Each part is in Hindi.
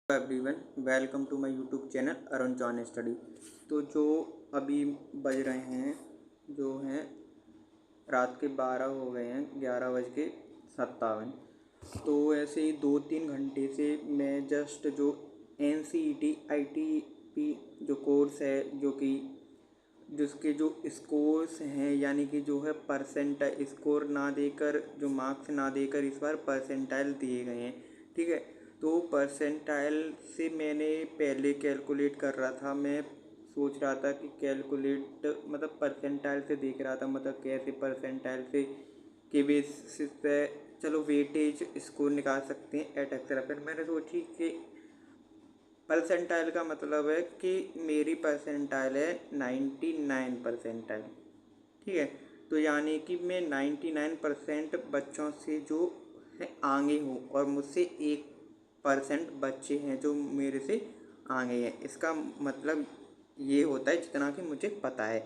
Everyone, welcome to my YouTube channel Arun John study. तो जो अभी बज रहे हैं जो हैं रात के 12 हो गए हैं, 11:57। तो ऐसे ही 2-3 घंटे से मैं जस्ट जो NCET ITP जो कोर्स है, जो कि जिसके जो स्कोर्स हैं, यानी कि जो है परसेंट स्कोर ना देकर, जो मार्क्स ना देकर इस बार परसेंटाइल दिए गए हैं। ठीक है, तो परसेंटाइल से मैंने पहले कैलकुलेट कर रहा था। मैं सोच रहा था कि कैलकुलेट मतलब परसेंटाइल से देख रहा था, मतलब कैसे परसेंटाइल से के बेसिस पे चलो वेटेज स्कोर निकाल सकते हैं एट एक्सेट्रा। फिर मैंने सोची कि परसेंटाइल का मतलब है कि मेरी परसेंटाइल है 99 परसेंटाइल। ठीक है, तो यानी कि मैं 99% बच्चों से जो है आगे हूँ और मुझसे 1% बच्चे हैं जो मेरे से आगे हैं। इसका मतलब ये होता है जितना कि मुझे पता है।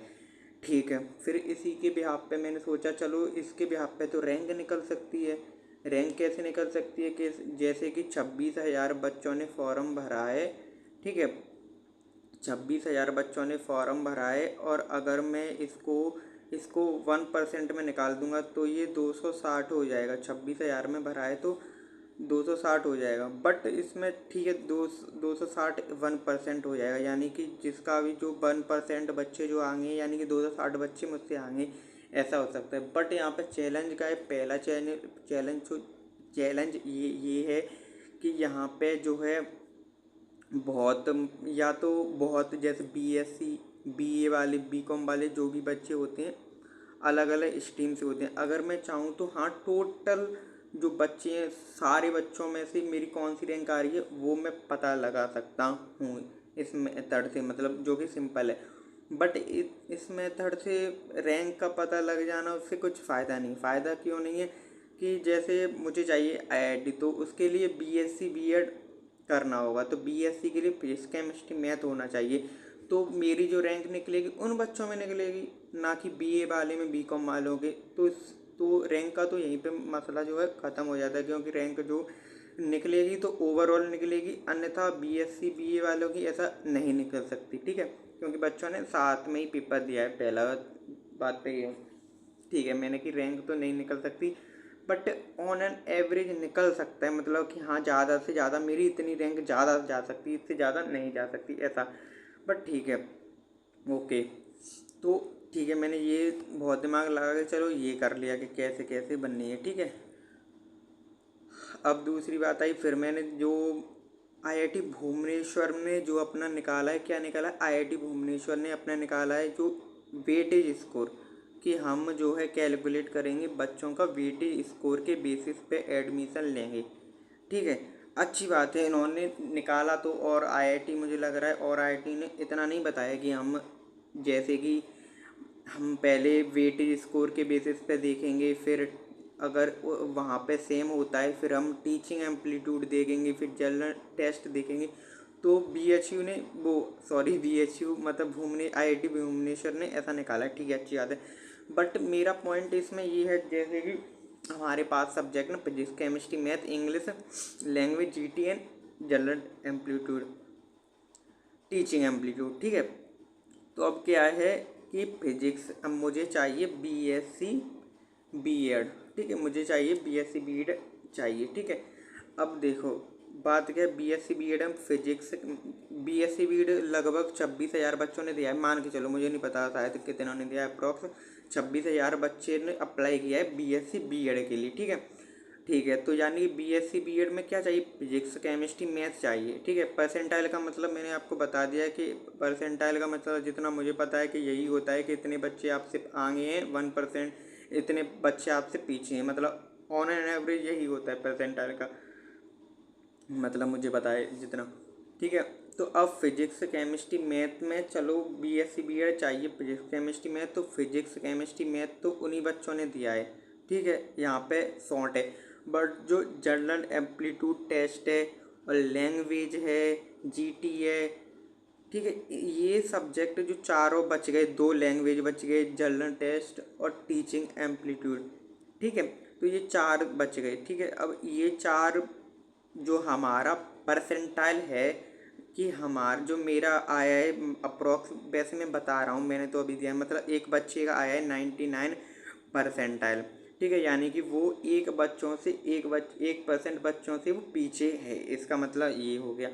ठीक है, फिर इसी के बिहाफ पे मैंने सोचा चलो इसके बिहाफ पे तो रैंक निकल सकती है। रैंक कैसे निकल सकती है कि जैसे कि 26,000 बच्चों ने फॉर्म भरा है। ठीक है, 26,000 बच्चों ने फॉर्म भरा है और अगर मैं इसको 1% में निकाल दूंगा तो ये 260 हो जाएगा। 26,000 में भरा है तो 260 हो जाएगा। बट इसमें ठीक है, 260 1% हो जाएगा, यानी कि जिसका भी जो 1% बच्चे जो आएंगे, यानी कि 260 बच्चे मुझसे आएंगे, ऐसा हो सकता है। बट यहाँ पे चैलेंज का है, पहला चैलेंज ये है कि यहाँ पे जो है बहुत, या तो बहुत जैसे BSc BA वाले BCom वाले जो भी बच्चे होते हैं अलग अलग स्ट्रीम से होते हैं। अगर मैं चाहूँ तो हाँ, टोटल जो बच्चे हैं सारे बच्चों में से मेरी कौन सी रैंक आ रही है वो मैं पता लगा सकता हूँ इस मेथड से, मतलब जो कि सिंपल है। बट इस मेथड से रैंक का पता लग जाना, उससे कुछ फ़ायदा नहीं। फ़ायदा क्यों नहीं है कि जैसे मुझे चाहिए IIT, तो उसके लिए BSc BEd करना होगा, तो BSc के लिए फिजिक्स केमिस्ट्री मैथ होना चाहिए। तो मेरी जो रैंक निकलेगी उन बच्चों में निकलेगी, ना कि BA वाले में BCom वालों के। तो रैंक का तो यहीं पे मसला जो है ख़त्म हो जाता है, क्योंकि रैंक जो निकलेगी तो ओवरऑल निकलेगी, अन्यथा BSc BA वालों की ऐसा नहीं निकल सकती। ठीक है, क्योंकि बच्चों ने साथ में ही पेपर दिया है। पहला बात पे ये है। ठीक है, मैंने कि रैंक तो नहीं निकल सकती, बट ऑन एन एवरेज निकल सकता है, मतलब कि हाँ ज़्यादा से ज़्यादा मेरी इतनी रैंक ज़्यादा जा सकती है, इससे ज़्यादा नहीं जा सकती ऐसा। बट ठीक है, ओके। तो ठीक है, मैंने ये बहुत दिमाग लगा के चलो ये कर लिया कि कैसे कैसे बननी है। ठीक है, अब दूसरी बात आई, फिर मैंने जो IIT भुवनेश्वर ने जो अपना निकाला है, क्या निकाला है, IIT भुवनेश्वर ने अपना निकाला है जो वेटेज स्कोर, कि हम जो है कैलकुलेट करेंगे बच्चों का वेटेज स्कोर के बेसिस पे एडमिशन लेंगे। ठीक है, अच्छी बात है इन्होंने निकाला तो। और IIT मुझे लग रहा है, और IIT ने इतना नहीं बताया कि हम जैसे कि हम पहले वेटेज स्कोर के बेसिस पे देखेंगे, फिर अगर वहाँ पे सेम होता है फिर हम टीचिंग एम्पलीट्यूड देखेंगे, फिर जनरल टेस्ट देखेंगे। तो BHU ने वो सॉरी BHU मतलब IIT भुवनेश्वर ने ऐसा निकाला है। ठीक है, अच्छी बात है। बट मेरा पॉइंट इसमें ये है, जैसे कि हमारे पास सब्जेक्ट ना physics chemistry math English language GTN general amplitude teaching amplitude. ठीक है, तो अब क्या है कि फिजिक्स, अब मुझे चाहिए BSc BEd। ठीक है, मुझे चाहिए BSc BEd चाहिए। ठीक है, अब देखो बात क्या है, BSc BEd हम फिजिक्स BSc BEd लगभग 26,000 बच्चों ने दिया है, मान के चलो, मुझे नहीं पता शायद कितनों ने दिया है, अप्रॉक्स 26,000 बच्चे ने अप्लाई किया है BSc BEd के लिए। ठीक है, तो यानी BSc BEd में क्या चाहिए, फिजिक्स केमिस्ट्री मैथ चाहिए। ठीक है, परसेंटाइल का मतलब मैंने आपको बता दिया है कि परसेंटाइल का मतलब जितना मुझे पता है कि यही होता है कि इतने बच्चे आपसे आगे हैं 1%, इतने बच्चे आपसे पीछे हैं, मतलब ऑन एन एवरेज यही होता है परसेंटाइल का मतलब, मुझे पता है जितना। ठीक है, तो अब फिजिक्स केमिस्ट्री मैथ में चलो BSc BEd चाहिए फिजिक्स केमिस्ट्री मैथ, तो फिजिक्स केमिस्ट्री मैथ तो उन्हीं बच्चों ने दिया है। ठीक है, यहाँ पे शॉर्ट है। बट जो जनरल एम्पलीट्यूड टेस्ट है और लैंग्वेज है GT है, ठीक है, ये सब्जेक्ट जो चारों बच गए, 2 लैंग्वेज बच गए, जनरल टेस्ट और टीचिंग एम्पलीट्यूड। ठीक है, तो ये 4 बच गए। ठीक है, अब ये 4 जो हमारा परसेंटाइल है कि हमारा जो मेरा आया है अप्रोक्स, वैसे मैं बता रहा हूँ, मैंने तो अभी दिया है, मतलब एक बच्चे का आया है 99 परसेंटाइल, ठीक है, यानी कि वो एक बच्चों से 1% बच्चों से वो पीछे है, इसका मतलब ये हो गया।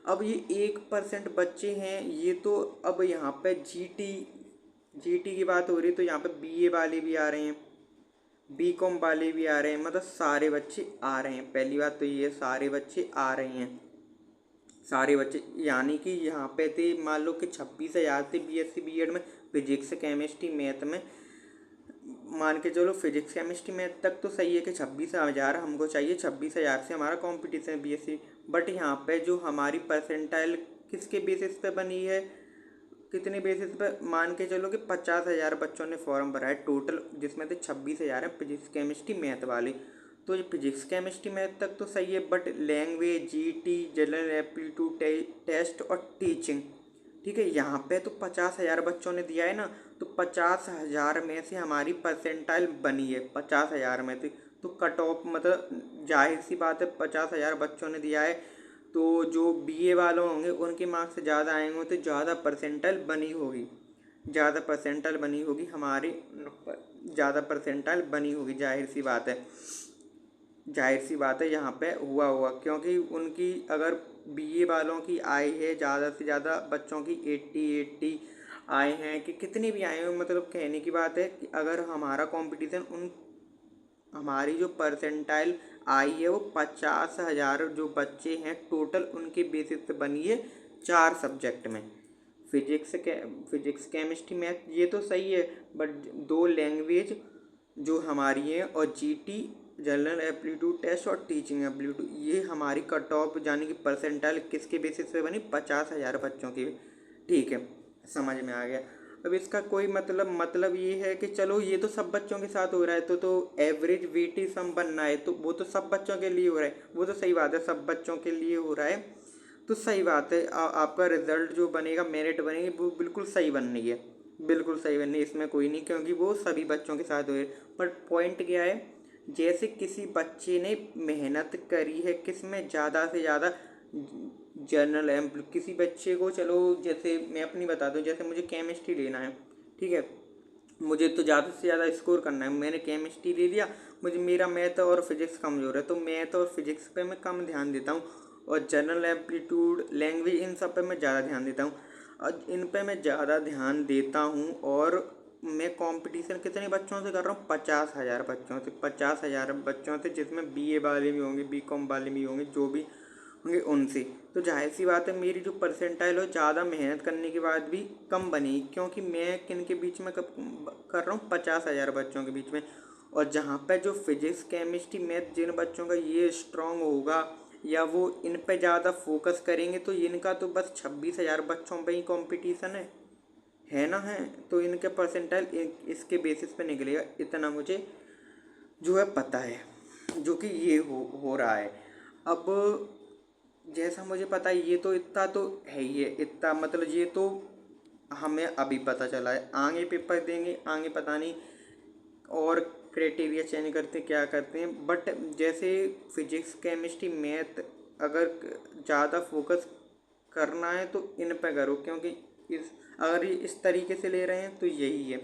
अब ये 1% बच्चे हैं, ये तो अब यहाँ पे जीटी की बात हो रही है, तो यहाँ पे बीए वाले भी आ रहे हैं, बीकॉम वाले भी आ रहे हैं, मतलब सारे बच्चे आ रहे हैं। पहली बात तो ये सारे बच्चे आ रहे हैं, सारे बच्चे, यानी कि यहाँ पे थे मान लो कि 26,000 थे बीएससी बीएड में फिजिक्स केमिस्ट्री मैथ में, मान के चलो फिजिक्स केमिस्ट्री मैथ तक तो सही है कि 26,000 हमको चाहिए, 26,000 से हमारा कंपटीशन है बीएससी। बट यहाँ पे जो हमारी परसेंटाइल किसके बेसिस पे बनी है, कितने बेसिस पे, मान के चलो कि 50,000 बच्चों ने फॉर्म भरा है टोटल, जिसमें से 26,000 है फिजिक्स केमिस्ट्री मैथ वाले। तो ये फिजिक्स केमिस्ट्री मैथ तक तो सही है, but language, GT, general aptitude test और टीचिंग, ठीक है, यहाँ पे तो 50,000 बच्चों ने दिया है ना, तो 50,000 में से हमारी परसेंटाइल बनी है 50,000 में से, तो कट ऑफ मतलब जाहिर सी बात है 50,000 बच्चों ने दिया है, तो जो बीए वालों होंगे उनके मार्क्स ज़्यादा आएंगे, तो ज़्यादा परसेंटाइल बनी होगी, ज़्यादा परसेंटाइल बनी होगी हमारी, ज़्यादा परसेंटाइल बनी होगी, जाहिर सी बात है, जाहिर सी बात है यहाँ पे हुआ हुआ, क्योंकि उनकी अगर बीए वालों की आई है ज़्यादा से ज़्यादा बच्चों की 80 आए हैं कि कितने भी आए हैं, मतलब कहने की बात है कि अगर हमारा कंपटीशन उन, हमारी जो परसेंटाइल आई है वो 50,000 जो बच्चे हैं टोटल उनके बेसिस पे बनी है 4 सब्जेक्ट में, फिजिक्स केमिस्ट्री मैथ ये तो सही है, बट 2 लैंग्वेज जो हमारी है और जीटी जनरल एप्टीट्यूड टेस्ट और टीचिंग एप्टीट्यूड, ये हमारी कट ऑफ यानी कि परसेंटाइल किसके बेसिस पे बनी, 50,000 बच्चों की, ठीक है, समझ में आ गया। अब इसका कोई मतलब ये है कि चलो ये तो सब बच्चों के साथ हो रहा है, तो एवरेज वेटेज सम बनना है, तो वो तो सब बच्चों के लिए हो रहा है, वो तो सही बात है, सब बच्चों के लिए हो रहा है, तो सही बात है, आपका रिजल्ट जो बनेगा, मेरिट बनेगी, वो बिल्कुल सही बननी है, बिल्कुल सही बननी है, इसमें कोई नहीं, क्योंकि वो सभी बच्चों के साथ हो रही है। पर पॉइंट क्या है, जैसे किसी बच्चे ने मेहनत करी है, किस में ज़्यादा से ज़्यादा, जनरल एम्प्ल, किसी बच्चे को, चलो जैसे मैं अपनी बता दूं, जैसे मुझे केमिस्ट्री लेना है, ठीक है, मुझे तो ज़्यादा से ज़्यादा स्कोर करना है, मैंने केमिस्ट्री ले लिया, मुझे मेरा मैथ और फिजिक्स कमज़ोर है, तो मैथ और फिजिक्स पे मैं कम ध्यान देता हूँ, और जनरल एप्टीट्यूड, लैंग्वेज, इन सब पे मैं ज़्यादा ध्यान देता हूँ, और इन पे मैं ज़्यादा ध्यान देता हूँ, और मैं कंपटीशन कितने बच्चों से कर रहा हूँ, 50,000 बच्चों से, 50,000 बच्चों से, जिसमें बीए वाले भी होंगे, बीकॉम वाले भी होंगे, जो भी होंगे उनसे, तो जाहिर सी बात है मेरी जो परसेंटाइल हो ज़्यादा मेहनत करने के बाद भी कम बनी, क्योंकि मैं किन के बीच में कर रहा हूँ, 50,000 बच्चों के बीच में, और जहाँ पे जो फिजिक्स केमिस्ट्री मैथ जिन बच्चों का ये स्ट्रांग होगा या वो इन पे ज़्यादा फोकस करेंगे, तो इनका तो बस 26,000 बच्चों पे ही कंपटीशन है ना, है, तो इनके परसेंटाइल इसके बेसिस पे निकलेगा, इतना मुझे जो है पता है, जो कि ये हो रहा है। अब जैसा मुझे पता है, ये तो इतना तो है ही है, इतना मतलब ये तो हमें अभी पता चला है, आगे पेपर देंगे, आगे पता नहीं और क्राइटेरिया चेंज करते क्या करते हैं, बट जैसे फिजिक्स केमिस्ट्री मैथ अगर ज़्यादा फोकस करना है तो इन पे करो, क्योंकि इस अगर ये इस तरीके से ले रहे हैं तो यही है,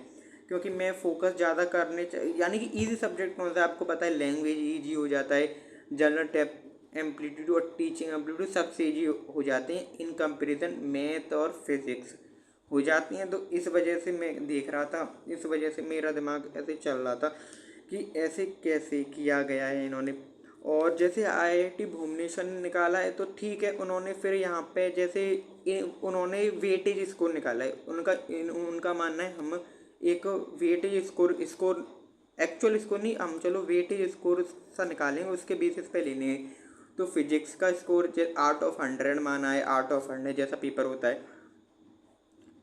क्योंकि मैं फोकस ज़्यादा करने यानी कि इजी सब्जेक्ट कौन सा है आपको पता है, लैंग्वेज इजी हो जाता है, जनरल टेप एम्पलीट्यूड और टीचिंग एम्पलीट्यूड सबसे इजी हो जाते हैं इन कंपैरिजन मैथ और फिजिक्स हो जाती हैं, तो इस वजह से मैं देख रहा था, इस वजह से मेरा दिमाग ऐसे चल रहा था कि ऐसे कैसे किया गया है इन्होंने। और जैसे आईआईटी भुवनेश्वर ने निकाला है तो ठीक है, उन्होंने फिर यहाँ पे जैसे उन्होंने वेटेज स्कोर निकाला है, उनका मानना है हम एक weightage score score actual score नहीं, हम चलो वेटेज स्कोर सा निकालेंगे, उसके बेसिस पे लेने हैं, तो फिजिक्स का स्कोर आउट ऑफ 100 माना है, आउट ऑफ 100 जैसा पेपर होता है,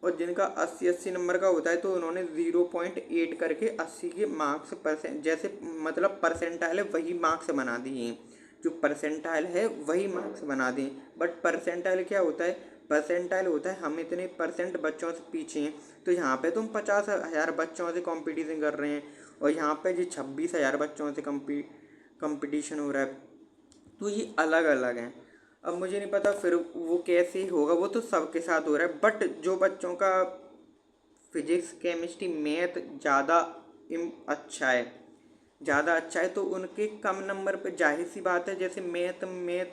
और जिनका 80 नंबर का होता है तो उन्होंने 0.8 करके 80 के मार्क्स परसेंट, जैसे मतलब परसेंटाइल है वही मार्क्स बना दिए हैं, जो परसेंटाइल है वही मार्क्स बना दिए, बट परसेंटाइल क्या होता है, परसेंटाइल होता है हम इतने परसेंट बच्चों से पीछे हैं, तो यहाँ पे तुम 50,000 बच्चों से कंपटीशन कर रहे हैं, और यहाँ पे जी 26,000 बच्चों से कंपटीशन हो रहा है, तो ये अलग अलग हैं। अब मुझे नहीं पता फिर वो कैसे होगा, वो तो सबके साथ हो रहा है, बट जो बच्चों का फिजिक्स केमिस्ट्री मैथ ज़्यादा अच्छा है, ज़्यादा अच्छा है, तो उनके कम नंबर पे, जाहिर सी बात है, जैसे मैथ मैथ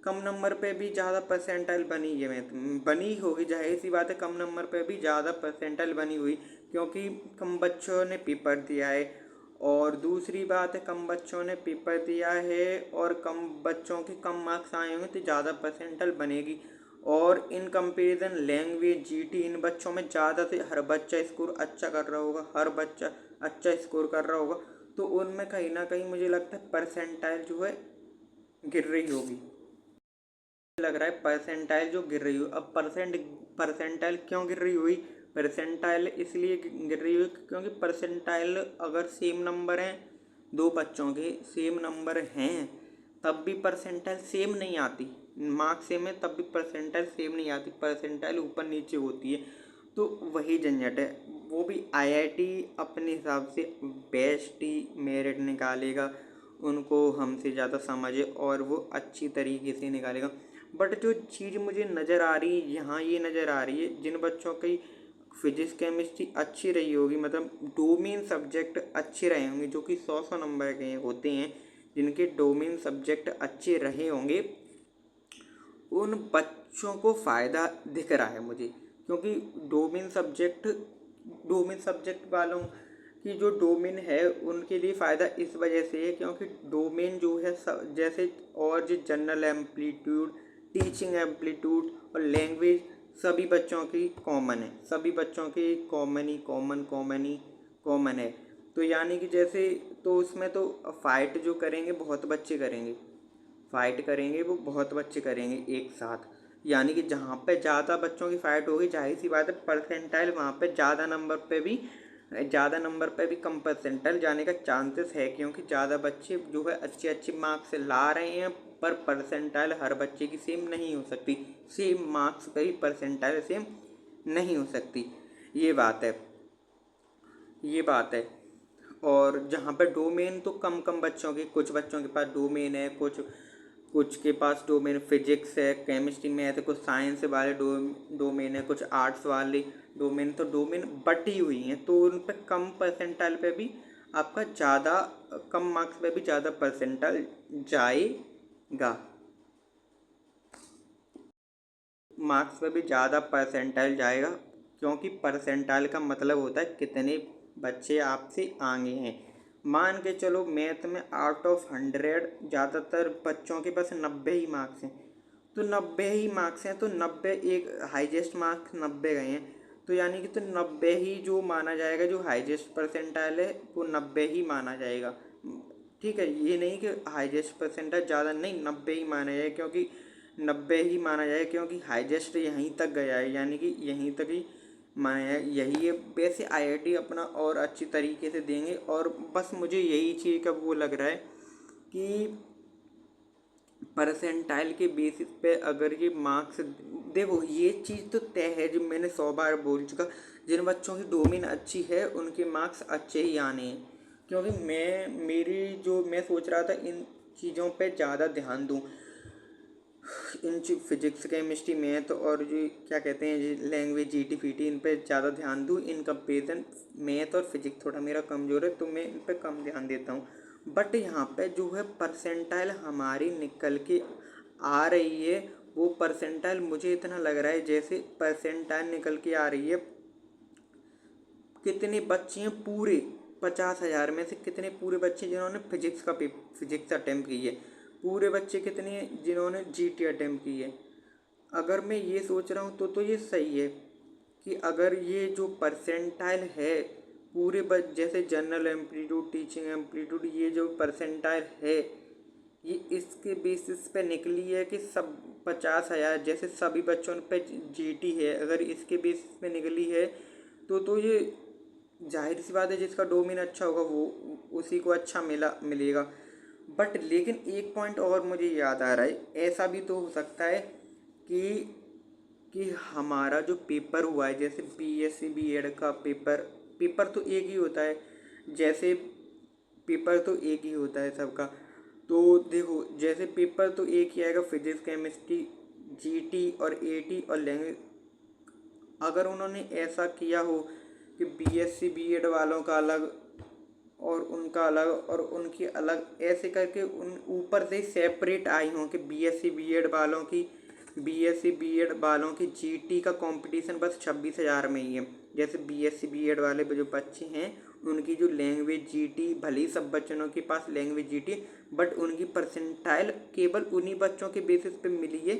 कम नंबर पे भी ज़्यादा परसेंटाइल बनी है, मैथ बनी होगी, जाहिर सी बात है कम नंबर पे भी ज़्यादा परसेंटाइल बनी हुई, क्योंकि कम बच्चों ने पेपर दिया है। और दूसरी बात है, कम बच्चों ने पेपर दिया है और कम बच्चों के कम मार्क्स आए होंगे तो ज़्यादा परसेंटाइल बनेगी। और इन कंपैरिजन लैंग्वेज जीटी, इन बच्चों में ज़्यादा से हर बच्चा स्कोर अच्छा कर रहा होगा, हर बच्चा अच्छा स्कोर कर रहा होगा, तो उनमें कहीं ना कहीं मुझे लगता है परसेंटाइल जो है गिर रही होगी। लग रहा है परसेंटाइल जो गिर रही हो, अब परसेंटाइल क्यों गिर रही हुई, परसेंटाइल इसलिए गिर रही हुई क्योंकि परसेंटाइल अगर सेम नंबर हैं, दो बच्चों के सेम नंबर हैं, तब भी परसेंटाइल सेम नहीं आती, मार्क्स सेम है तब भी परसेंटाइल सेम नहीं आती, परसेंटाइल ऊपर नीचे होती है। तो वही झंझट है, वो भी आईआईटी अपने हिसाब से बेस्ट ही मेरिट निकालेगा, उनको हमसे ज़्यादा समझ है और वो अच्छी तरीके से निकालेगा। बट जो चीज़ मुझे नज़र आ रही है यहाँ, ये नज़र आ रही है, जिन बच्चों की फिजिक्स केमिस्ट्री अच्छी रही होगी, मतलब डोमेन सब्जेक्ट अच्छे रहे होंगे, जो कि 100 नंबर के होते हैं, जिनके डोमेन सब्जेक्ट अच्छे रहे होंगे, उन बच्चों को फ़ायदा दिख रहा है मुझे, क्योंकि डोमेन सब्जेक्ट वालों की जो डोमेन है उनके लिए फ़ायदा इस वजह से है, क्योंकि डोमेन जो है जैसे और जो जनरल एम्पलीट्यूड, टीचिंग एम्पलीट्यूड और लैंग्वेज सभी बच्चों की कॉमन है, सभी बच्चों की कॉमन है। तो यानी कि जैसे, तो उसमें तो फाइट जो करेंगे बहुत बच्चे करेंगे, फाइट करेंगे वो बहुत बच्चे करेंगे एक साथ, यानी कि जहाँ पे ज़्यादा बच्चों की फाइट होगी, जाहिर सी बात है परसेंटाइल वहाँ पे ज़्यादा नंबर पे भी कम परसेंटाइल जाने का चांसेस है, क्योंकि ज़्यादा बच्चे जो है अच्छे अच्छे मार्क्स ला रहे हैं, पर परसेंटाइल हर बच्चे की सेम नहीं हो सकती, सेम मार्क्स पे ही परसेंटाइल सेम नहीं हो सकती, ये बात है, ये बात है। और जहाँ पर डोमेन तो कम कम बच्चों के, कुछ बच्चों के पास डोमेन है, कुछ कुछ के पास डोमेन फिजिक्स है, केमिस्ट्री मैथ है, कुछ साइंस वाले डोमेन है, कुछ आर्ट्स वाले डोमेन, तो डोमेन बटी हुई हैं, तो उन पर कम परसेंटाइल पे भी आपका ज़्यादा, कम मार्क्स पे भी ज़्यादा परसेंटाइल जाएगा, मार्क्स पे भी ज़्यादा परसेंटाइल जाएगा, क्योंकि परसेंटाइल का मतलब होता है कितने बच्चे आपसे आगे हैं। मान के चलो मैथ में आउट ऑफ 100 ज़्यादातर बच्चों के पास 90 ही मार्क्स हैं, तो 90 ही मार्क्स हैं, तो 90 एक हाईएस्ट मार्क्स 90 गए हैं, तो यानी कि तो 90 ही जो माना जाएगा, जो हाईएस्ट परसेंटाइल है वो 90 ही माना जाएगा। ठीक है, ये नहीं कि हाईएस्ट परसेंटाइल ज़्यादा नहीं, 90 ही माना जाए, क्योंकि 90 ही माना जाए, क्योंकि हाईएस्ट यहीं तक गया है, यानी कि यहीं तक ही माना जाए, यही है। वैसे आईआईटी अपना और अच्छी तरीके से देंगे, और बस मुझे यही चीज़ का वो लग रहा है कि परसेंटाइल के बेसिस पे अगर ये मार्क्स, देखो ये चीज़ तो तय है, जो मैंने 100 बार बोल चुका, जिन बच्चों की डोमेन अच्छी है उनके मार्क्स अच्छे ही आने हैं, क्योंकि मैं सोच रहा था इन चीज़ों पे ज़्यादा ध्यान दूँ, इन फिजिक्स केमिस्ट्री मैथ और जो क्या कहते हैं जी लैंग्वेज जीटी फीटी, इन पे ज़्यादा ध्यान दूँ, इन कंपेरिजन मैथ और फिजिक्स थोड़ा मेरा कमज़ोर है, तो मैं इन पे कम ध्यान देता हूँ। बट यहाँ पे जो है परसेंटाइल हमारी निकल के आ रही है, वो परसेंटाइल मुझे इतना लग रहा है जैसे परसेंटाइल निकल के आ रही है, कितने बच्चे हैं पूरे 50,000 में से, कितने पूरे बच्चे जिन्होंने फिजिक्स अटेम्प्ट की है, पूरे बच्चे कितने हैं जिन्होंने जीटी अटेम्प्ट की है। अगर मैं ये सोच रहा हूँ तो ये सही है कि अगर ये जो परसेंटाइल है पूरे जैसे जनरल एम्पलीट्यूड, टीचिंग एम्पलीट्यूड, ये जो परसेंटाइल है ये इसके बेसिस पे निकली है कि सब 50,000 जैसे सभी बच्चों पे जीटी है, अगर इसके बेसिस पे निकली है तो ये जाहिर सी बात है, जिसका डोमेन अच्छा होगा वो उसी को अच्छा मिलेगा। बट लेकिन एक पॉइंट और मुझे याद आ रहा है, ऐसा भी तो हो सकता है कि हमारा जो पेपर हुआ है, जैसे बीएससी बीएड का पेपर तो एक ही होता है, जैसे पेपर तो एक ही होता है सबका, तो देखो जैसे पेपर तो एक ही आएगा, फिजिक्स केमिस्ट्री जीटी और एटी और लैंग्वेज। अगर उन्होंने ऐसा किया हो कि बीएससी बीएड वालों का अलग और उनका अलग और उनकी अलग, ऐसे करके उन ऊपर से सेपरेट आई हों कि बीएससी बीएड वालों की जीटी का कंपटीशन बस 26,000 में ही है। जैसे बीएससी बीएड वाले जो बच्चे हैं उनकी जो लैंग्वेज जीटी, भले ही सब बच्चों के पास लैंग्वेज जीटी, बट उनकी परसेंटाइल केवल उन्हीं बच्चों के बेसिस पे मिली है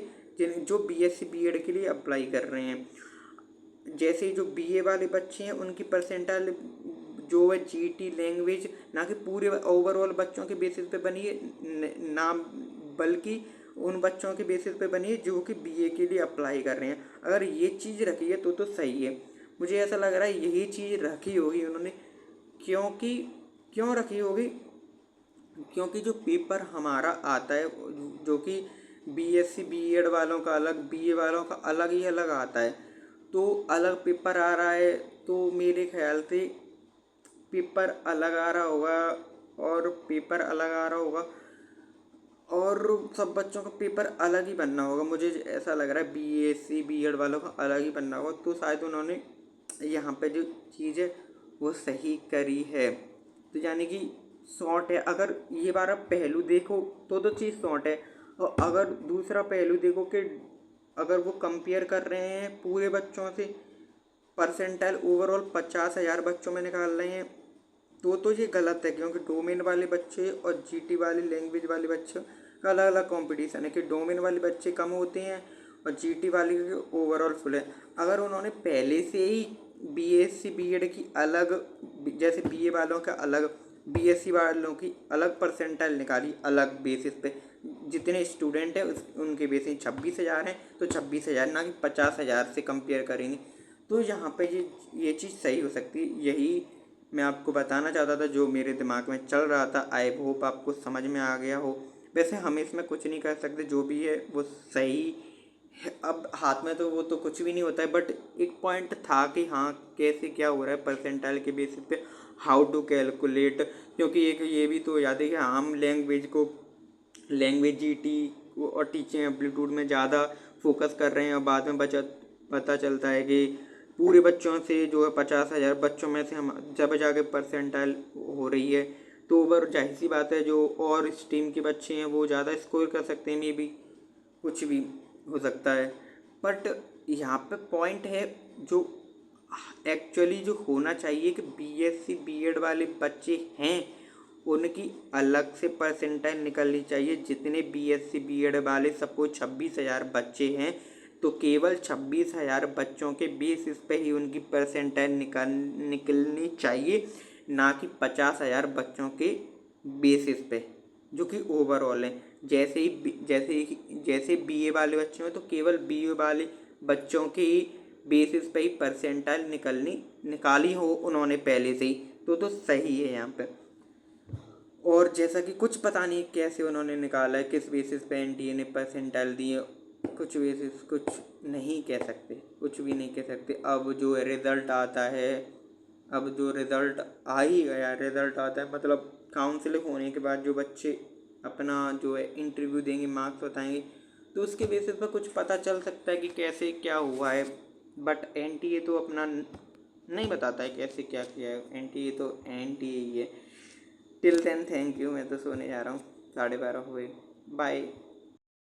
जो बीएससी बीएड के लिए अप्लाई कर रहे हैं। जैसे जो बीए वाले बच्चे हैं उनकी परसेंटाइल जो है जीटी लैंग्वेज ना कि पूरे ओवरऑल बच्चों के बेसिस पे बनी है, ना बल्कि उन बच्चों के बेसिस पे बनी है जो कि बीए के लिए अप्लाई कर रहे हैं। अगर ये चीज़ रखी है तो सही है। मुझे ऐसा लग रहा है यही चीज़ रखी होगी उन्होंने, क्योंकि क्यों रखी होगी, क्योंकि जो पेपर हमारा आता है जो कि बीएससी बीएड वालों का अलग, बीए वालों का अलग ही अलग आता है, तो अलग पेपर आ रहा है, तो मेरे ख्याल से पेपर अलग आ रहा होगा और पेपर अलग आ रहा होगा और सब बच्चों का पेपर अलग ही बनना होगा। मुझे ऐसा लग रहा है बीएससी बीएड वालों का अलग ही बनना होगा, तो शायद उन्होंने यहाँ पे जो चीज़ है वो सही करी है। तो यानी कि शॉर्ट है। अगर ये बार आप पहलू देखो तो चीज़ शॉर्ट है, और अगर दूसरा पहलू देखो कि अगर वो कंपेयर कर रहे हैं पूरे बच्चों से, परसेंटाइल ओवरऑल 50,000 बच्चों में निकाल रहे हैं, तो ये गलत है। क्योंकि डोमेन वाले बच्चे और जीटी वाले लैंग्वेज वाले बच्चों का अलग अलग कंपटीशन है कि डोमेन वाले बच्चे कम होते हैं और जीटी वाले के ओवरऑल फुल है। अगर उन्होंने पहले से ही बीएससी बीएड की अलग, जैसे बीए वालों का अलग, बीएससी वालों की अलग परसेंटाइल निकाली अलग बेसिस पे, जितने स्टूडेंट हैं उनके बेसिस 26,000 हैं, तो 26,000 ना कि 50,000 से कंपेयर करेंगे, तो यहाँ पे ये चीज़ सही हो सकती है। यही मैं आपको बताना चाहता था जो मेरे दिमाग में चल रहा था। आई होप आपको समझ में आ गया हो। वैसे हम इसमें कुछ नहीं कर सकते, जो भी है वो सही है। अब हाथ में तो वो तो कुछ भी नहीं होता है, बट एक पॉइंट था कि हाँ कैसे क्या हो रहा है परसेंटाइल के बेसिस पे, हाउ टू कैलकुलेट। क्योंकि एक ये भी तो याद है कि हम लैंग्वेज जीटी और टीचिंग एप्टीट्यूड में ज़्यादा फोकस कर रहे हैं, और बाद में पता चलता है कि पूरे बच्चों से जो है 50,000 बच्चों में से हम जब जाके परसेंटाइल हो रही है, तो ओवर जाहिर सी बात है जो और स्ट्रीम के बच्चे हैं वो ज़्यादा स्कोर कर सकते हैं, मे बी कुछ भी हो सकता है। बट यहाँ पे पॉइंट है जो एक्चुअली जो होना चाहिए कि बीएससी बीएड वाले बच्चे हैं उनकी अलग से परसेंटाइल निकलनी चाहिए। जितने बीएससी बीएड वाले सपोज 26,000 बच्चे हैं, तो केवल 26,000 बच्चों के बेसिस पे ही उनकी परसेंटाइल निकलनी चाहिए, ना कि 50,000 बच्चों के बेसिस पे जो कि ओवरऑल है। जैसे बीए वाले बच्चे हैं तो केवल बीए वाले बच्चों के बेसिस पे ही परसेंटाइल निकाली हो उन्होंने पहले से ही, तो सही है यहाँ पे। और जैसा कि कुछ पता नहीं कैसे उन्होंने निकाला है, किस बेसिस पे एनटीए ने परसेंटाइल दी है, कुछ बेसिस कुछ नहीं कह सकते, कुछ भी नहीं कह सकते। अब जो रिज़ल्ट आता है, अब जो रिज़ल्ट आ ही गया, रिज़ल्ट आता है मतलब काउंसलिंग होने के बाद जो बच्चे अपना जो है इंटरव्यू देंगे, मार्क्स बताएंगे, तो उसके बेसिस पर कुछ पता चल सकता है कि कैसे क्या हुआ है। बट एनटीए तो अपना नहीं बताता है कैसे क्या किया है, एनटीए तो एनटीए ही है। टिल देन थैंक यू, मैं तो सोने जा रहा हूँ, 12:30 हुए। बाय।